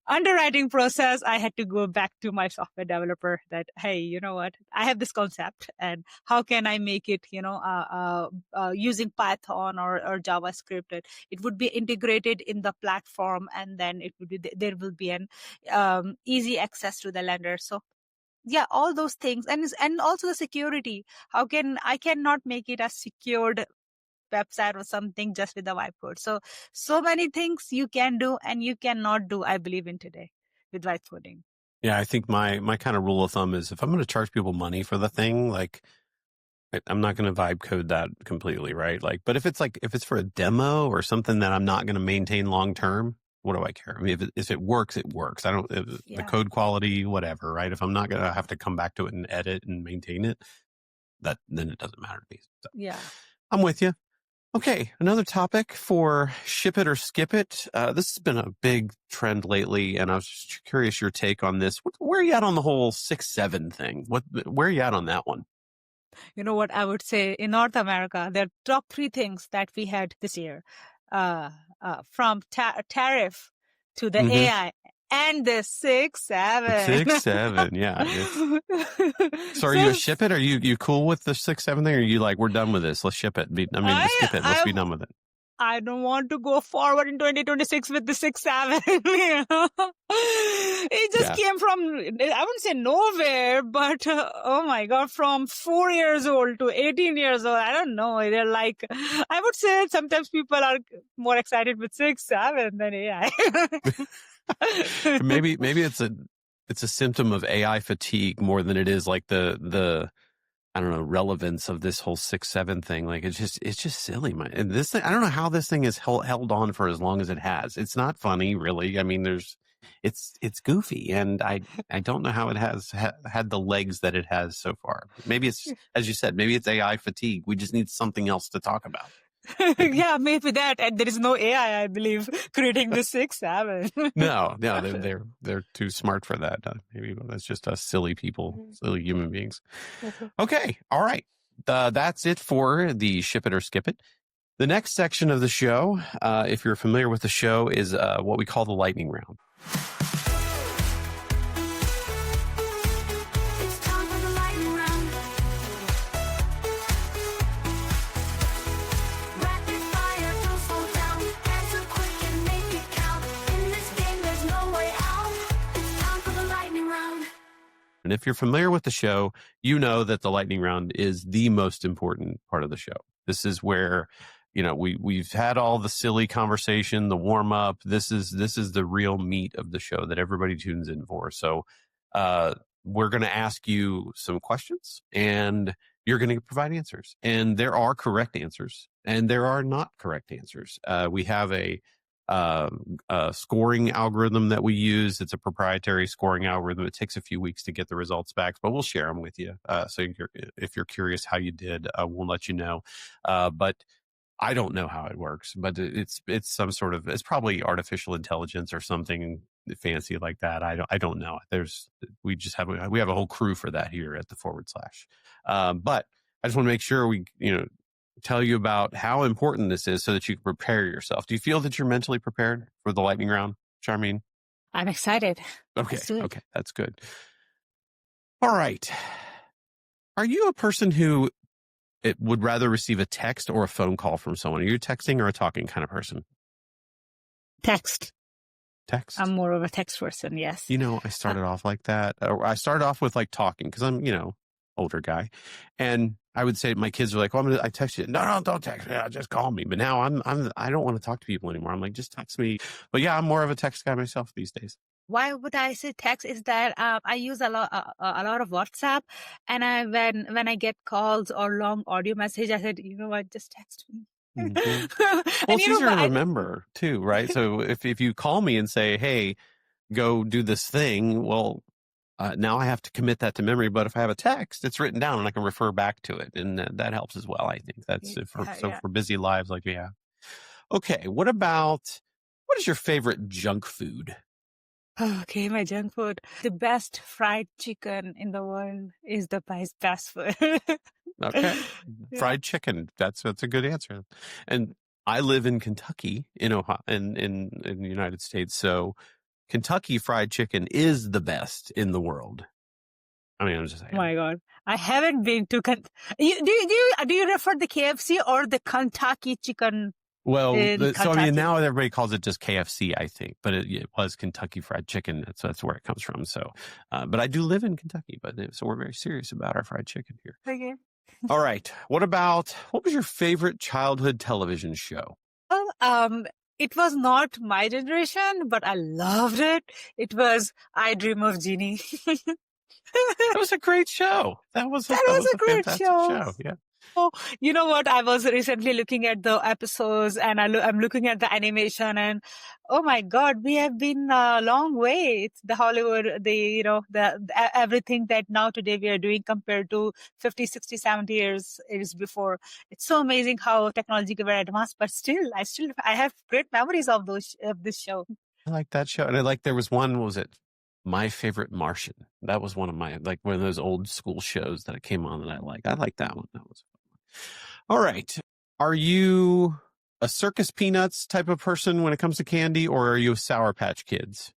underwriting process, I had to go back to my software developer that, hey, you know what? I have this concept, and how can I make it, using Python or JavaScript? It would be integrated in the platform, and then there will be an easy access to the lender. So yeah, all those things, and also the security. I cannot make it a secured website or something just with the vibe code. So many things you can do and you cannot do, I believe, in today with vibe coding. Yeah, I think my kind of rule of thumb is if I'm going to charge people money for the thing, like I'm not going to vibe code that completely, right? Like, but if it's for a demo or something that I'm not going to maintain long term, what do I care? I mean, if it works, it works. I don't the code quality, whatever, right? If I'm not going to have to come back to it and edit and maintain it, then it doesn't matter to me. So, yeah, I'm with you. Okay, another topic for ship it or skip it. This has been a big trend lately, and I was just curious your take on this. Where are you at on the whole 6-7 thing? Where are you at on that one? You know what I would say? In North America, there are top 3 things that we had this year, from tariff to the AI. And the 6-7. 6-7, yeah. So are you a ship it? Are you cool with the 6-7 thing? Or are you like, we're done with this, let's ship it? Skip it, let's be done with it. I don't want to go forward in 2026 with the 6-7. It just came from, I wouldn't say nowhere, but oh my God, from 4 years old to 18 years old. I don't know. They're like, I would say sometimes people are more excited with 6-7 than AI. maybe it's a symptom of AI fatigue more than it is like the I don't know, relevance of this whole 6-7 thing. Like it's just silly, man. And this thing, I don't know how this thing has held on for as long as it has. It's not funny, really. I mean, it's goofy, and I don't know how it has had the legs that it has so far. Maybe it's, as you said, maybe it's AI fatigue. We just need something else to talk about. Yeah, maybe that, and there is no AI, I believe, creating the 6-7. No, they're too smart for that. Maybe that's just us silly people, silly human beings. Okay, all right. That's it for the ship it or skip it. The next section of the show, if you're familiar with the show, is what we call the lightning round. And if you're familiar with the show, you know that the lightning round is the most important part of the show. This is where, we've had all the silly conversation, the warm up. This is the real meat of the show that everybody tunes in for. So, we're going to ask you some questions and you're going to provide answers. And there are correct answers and there are not correct answers. We have a scoring algorithm that we use. It's a proprietary scoring algorithm. It takes a few weeks to get the results back, but we'll share them with you. So if you're curious how you did, we'll let you know. But I don't know how it works, but it's some sort of, it's probably artificial intelligence or something fancy like that. I don't know. We have a whole crew for that here at the /. But I just want to make sure we, tell you about how important this is so that you can prepare yourself. Do you feel that you're mentally prepared for the lightning round, Sharmeen? I'm excited. Okay. Let's do it. Okay. That's good. All right. Are you a person who would rather receive a text or a phone call from someone? Are you a texting or a talking kind of person? Text. Text? I'm more of a text person, yes. I started off like that. I started off with like talking because I'm, older guy. And I would say, my kids are like, well, I text you. No, don't text me. Just call me. But now I don't want to talk to people anymore. I'm like, just text me. But yeah, I'm more of a text guy myself these days. Why would I say text is that I use a lot of WhatsApp, and when I get calls or long audio message, I said, you know what, just text me. Mm-hmm. Well, it's easier to remember too, right? So if you call me and say, hey, go do this thing, well, now I have to commit that to memory. But if I have a text, it's written down and I can refer back to it, and that helps as well. I think that's for busy lives like we have. Okay, what is your favorite junk food? Okay, my junk food. The best fried chicken in the world is the best food. Okay. Fried chicken. That's a good answer. And I live in Kentucky, in Ohio, in the United States. So Kentucky fried chicken is the best in the world. I mean, I'm just saying. Oh my God. I haven't been to do you refer the KFC or the Kentucky chicken? Well, now everybody calls it just KFC, I think, but it was Kentucky Fried Chicken. That's where it comes from. So, but I do live in Kentucky, so we're very serious about our fried chicken here. Okay. All right. What was your favorite childhood television show? Well, it was not my generation, but I loved it. It was I Dream of Jeannie. That was a great show. That was a great show. Yeah. Oh, you know what? I was recently looking at the episodes, and I'm looking at the animation, and oh my God, we have been a long way. It's the Hollywood, everything that now today we are doing compared to 50, 60, 70 years before. It's so amazing how technology can be advanced, but still, I have great memories of this show. I like that show, and there was one. What was it? My Favorite Martian. That was one of those old school shows that it came on that I liked. I like that one. That was fun. All right. Are you a Circus Peanuts type of person when it comes to candy, or are you a Sour Patch Kids?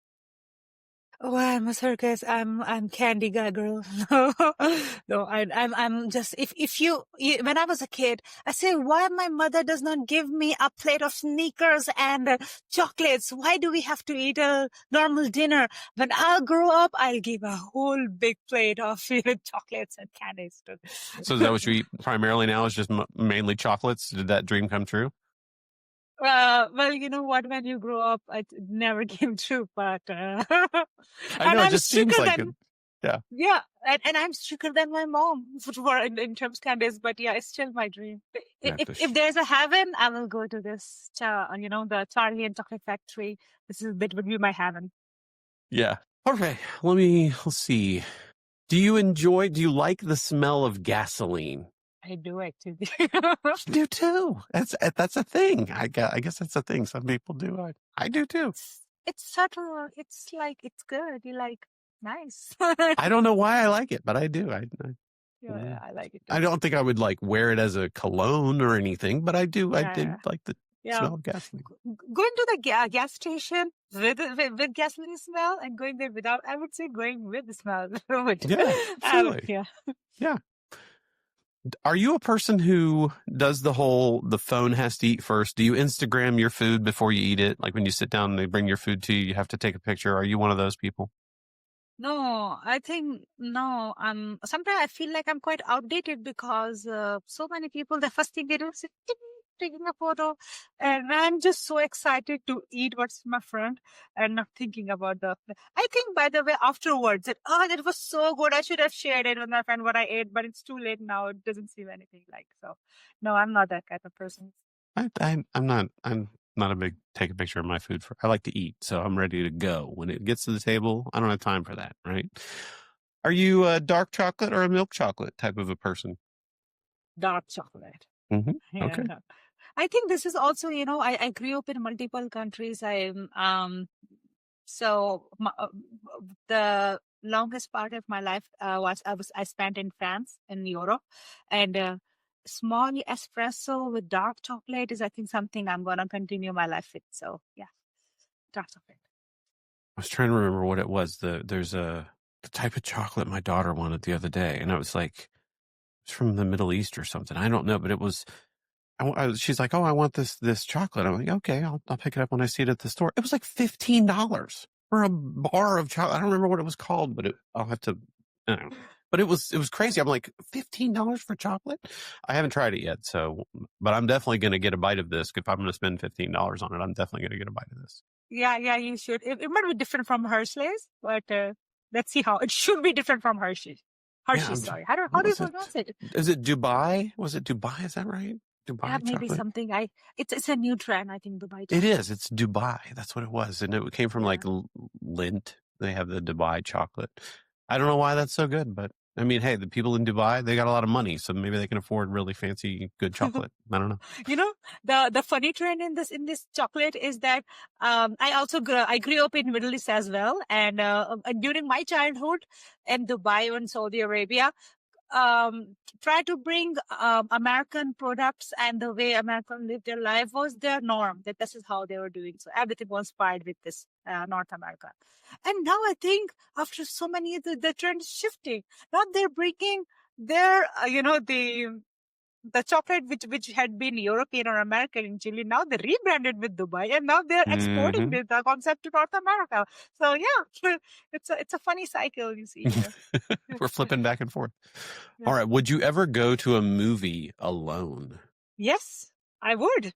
Oh, I'm a circus. I'm candy guy girl. No, I'm just, when I was a kid, I say, why my mother does not give me a plate of Snickers and chocolates? Why do we have to eat a normal dinner? When I'll grow up, I'll give a whole big plate of chocolates and candies. So is that what you eat primarily now, is just mainly chocolates? Did that dream come true? Well, you know what? When you grow up, it never came true. But I know, it just seems like it. Yeah. Yeah, and I'm stricter than my mom in terms of candies. But yeah, it's still my dream. If there's a heaven, I will go to this. The Charlie and Chocolate Factory. That would be my heaven. Yeah. Okay. Let's see. Do you like the smell of gasoline? I do actually. I do too. That's a thing. I guess that's a thing. Some people do. I do too. It's subtle. It's good. You like nice. I don't know why I like it, but I do. I like it too. I don't think I would wear it as a cologne or anything, but I do. I did like the smell of gasoline. Going to the gas station with gasoline smell and going there without, I would say going with the smell. Yeah, absolutely. Yeah. Are you a person who does the phone has to eat first? Do you Instagram your food before you eat it? Like when you sit down and they bring your food to you, you have to take a picture. Are you one of those people? No, I think no. Sometimes I feel like I'm quite outdated because so many people, the first thing they do is taking a photo, and I'm just so excited to eat what's in my front and not thinking about I think, by the way, afterwards, that, oh, that was so good. I should have shared it with my friend what I ate, but it's too late now. It doesn't seem anything like so. No, I'm not that kind of person. I'm not a big take a picture of my food. I like to eat, so I'm ready to go. When it gets to the table, I don't have time for that, right? Are you a dark chocolate or a milk chocolate type of a person? Dark chocolate. Mm-hmm. Yeah. Okay. I think this is also, I grew up in multiple countries. The longest part of my life I spent in France, in Europe, and small espresso with dark chocolate is, I think, something I'm gonna continue my life with. So yeah, dark chocolate. I was trying to remember what it was. There's the type of chocolate my daughter wanted the other day, and I was like, it's from the Middle East or something. I don't know, but it was. She's like, "Oh, I want this chocolate." I'm like, "Okay, I'll pick it up when I see it at the store." It was like $15 for a bar of chocolate. I don't remember what it was called, but I'll have to. I don't know. But it was crazy. I'm like, $15 for chocolate? I haven't tried it yet, but I'm definitely going to get a bite of this. If I'm going to spend $15 on it, I'm definitely going to get a bite of this. Yeah, you should. It might be different from Hershey's, but let's see how it should be different from Hershey's. Hershey's, sorry. How do you pronounce it? Is it Dubai? Was it Dubai? Is that right? Dubai maybe chocolate? something. It's a new trend, I think, Dubai chocolate. It is. It's Dubai. That's what it was, and it came from like Lindt. They have the Dubai chocolate. I don't know why that's so good, but I mean, hey, the people in Dubai, they got a lot of money, so maybe they can afford really fancy, good chocolate. I don't know. The funny trend in this chocolate is that I grew up in Middle East as well, and during my childhood in Dubai and Saudi Arabia, try to bring American products, and the way Americans live their life was their norm, that this is how they were doing. So everything was inspired with this North America. And now I think after so many, the trend is shifting. Now they're bringing their, the chocolate which had been European or American in Chile, now they rebranded with Dubai, and now they're exporting the concept to North America. So yeah, it's a funny cycle you see here. We're flipping back and forth. Yeah. All right. Would you ever go to a movie alone? Yes, I would.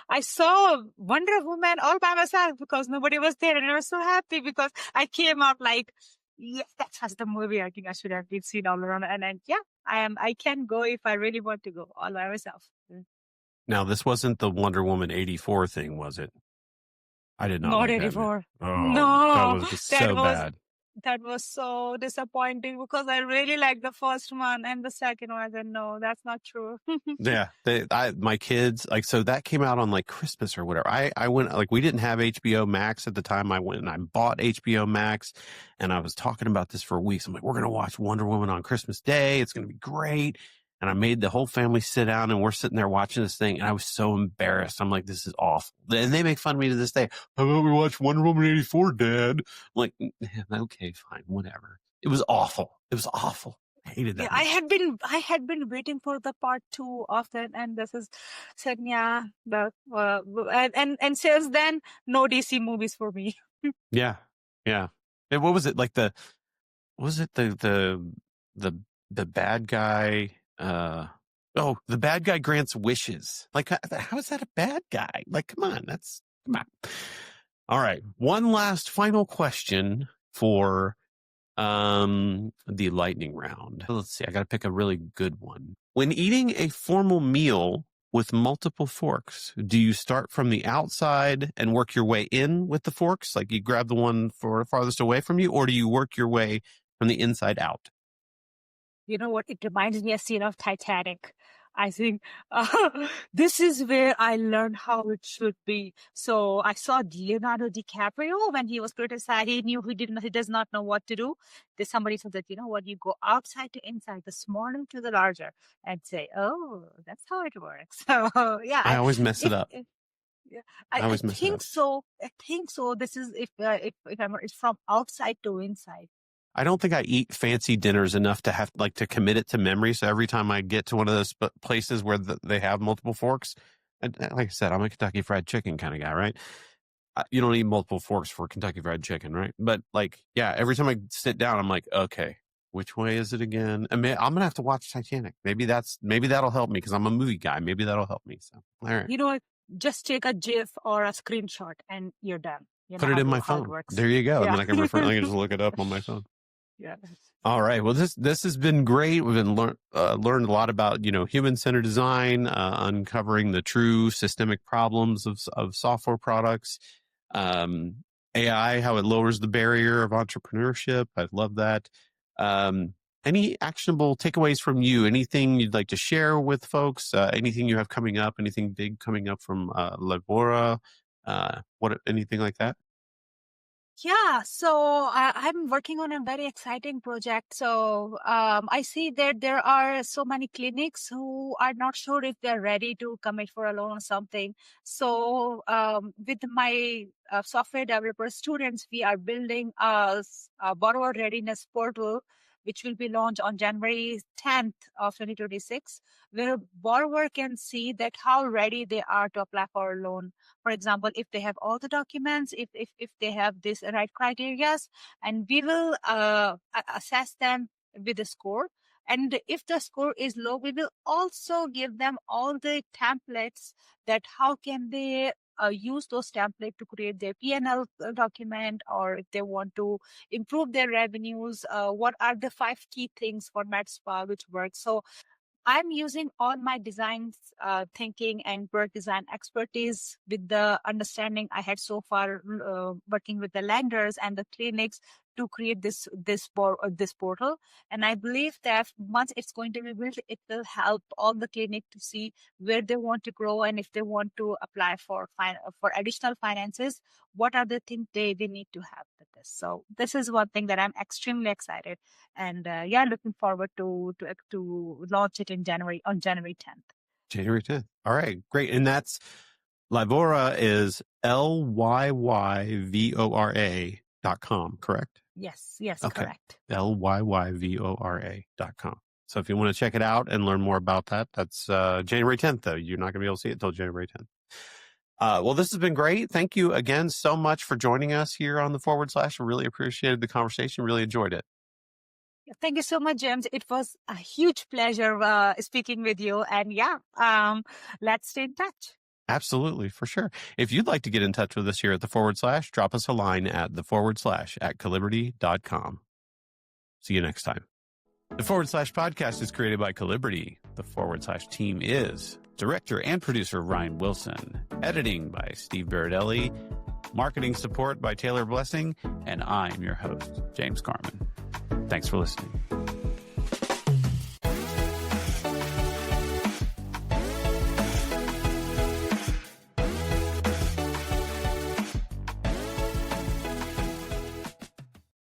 I saw Wonder Woman all by myself because nobody was there, and I was so happy because I came out like, yes, that's the movie I think I should have been seen all around. And yeah, I can go if I really want to go all by myself. Now, this wasn't the Wonder Woman 84 thing, was it? I did not. Not 84. Oh, no, that was just so bad. That was so disappointing because I really liked the first one, and the second one I said, no, that's not true. Yeah. My kids, so that came out on like Christmas or whatever. I went, we didn't have HBO Max at the time. I went and I bought HBO Max, and I was talking about this for weeks. I'm like, we're going to watch Wonder Woman on Christmas Day. It's going to be great. And I made the whole family sit down, and we're sitting there watching this thing, and I was so embarrassed. I'm like, this is awful. And they make fun of me to this day. How about we watch Wonder Woman 84, Dad? I'm like, okay, fine, whatever. It was awful. It was awful. I hated that. Yeah, I had been waiting for the part 2 of that, and this is said, yeah, and since then, no DC movies for me. Yeah. And what was it like? The bad guy? The bad guy grants wishes. Like, how is that a bad guy? Like, come on. All right. One last final question for the lightning round. Let's see. I got to pick a really good one. When eating a formal meal with multiple forks, do you start from the outside and work your way in with the forks? Like you grab the one farthest away from you, or do you work your way from the inside out? You know what? It reminds me a scene of Titanic. I think this is where I learned how it should be. So I saw Leonardo DiCaprio when he was criticized. He knew he does not know what to do. There's somebody said that, you know what, you go outside to inside, the smaller to the larger, and say, oh, that's how it works. So yeah, I always mess it up. I think so. I think so. This is it's from outside to inside. I don't think I eat fancy dinners enough to have to commit it to memory. So every time I get to one of those places where they have multiple forks, and like I said, I'm a Kentucky Fried Chicken kind of guy, right? You don't need multiple forks for Kentucky Fried Chicken, right? But every time I sit down, I'm like, okay, Which way is it again? I'm going to have to watch Titanic. Maybe that'll help me because I'm a movie guy. Maybe that'll help me. So, all right. You know, just take a GIF or a screenshot and you're done. You Put know it in my how it phone. works. There you go. Yeah. And then I can just look it up on my phone. Yeah. All right. Well, this has been great. We've been learned a lot about, human-centered design, uncovering the true systemic problems of software products, AI, how it lowers the barrier of entrepreneurship. I love that. Any actionable takeaways from you? Anything you'd like to share with folks? Anything you have coming up? Anything big coming up from Labora? Anything like that? Yeah, so I'm working on a very exciting project. So I see that there are so many clinics who are not sure if they're ready to commit for a loan or something. So with my software developer students, we are building a borrower readiness portal, which will be launched on January 10th of 2026, where a borrower can see that how ready they are to apply for a loan. For example, if they have all the documents, if they have this right criteria, and we will assess them with a score. And if the score is low, we will also give them all the templates that how can they use those templates to create their P&L document, or if they want to improve their revenues, what are the 5 key things for MedSpa which works. So I'm using all my design thinking and work design expertise with the understanding I had so far working with the lenders and the clinics to create this portal. And I believe that once it's going to be built, it will help all the clinic to see where they want to grow, and if they want to apply for additional finances, what are the things they need to have with this. So this is one thing that I'm extremely excited, and looking forward to launch it on January 10th. January 10th. All right, great. And that's Lyvora is LYYVORA.com, correct? Yes, Okay. correct. LYYVORA.com. So if you want to check it out and learn more about that, that's January 10th, though. You're not going to be able to see it until January 10th. Well, this has been great. Thank you again so much for joining us here on the /. I really appreciated the conversation. Really enjoyed it. Thank you so much, James. It was a huge pleasure speaking with you. And let's stay in touch. Absolutely, for sure. If you'd like to get in touch with us here at the /, drop us a line at the /@caliberty.com. See you next time. The / podcast is created by Caliberty. The / team is director and producer Ryan Wilson, editing by Steve Baradelli, marketing support by Taylor Blessing, and I'm your host, James Carman. Thanks for listening.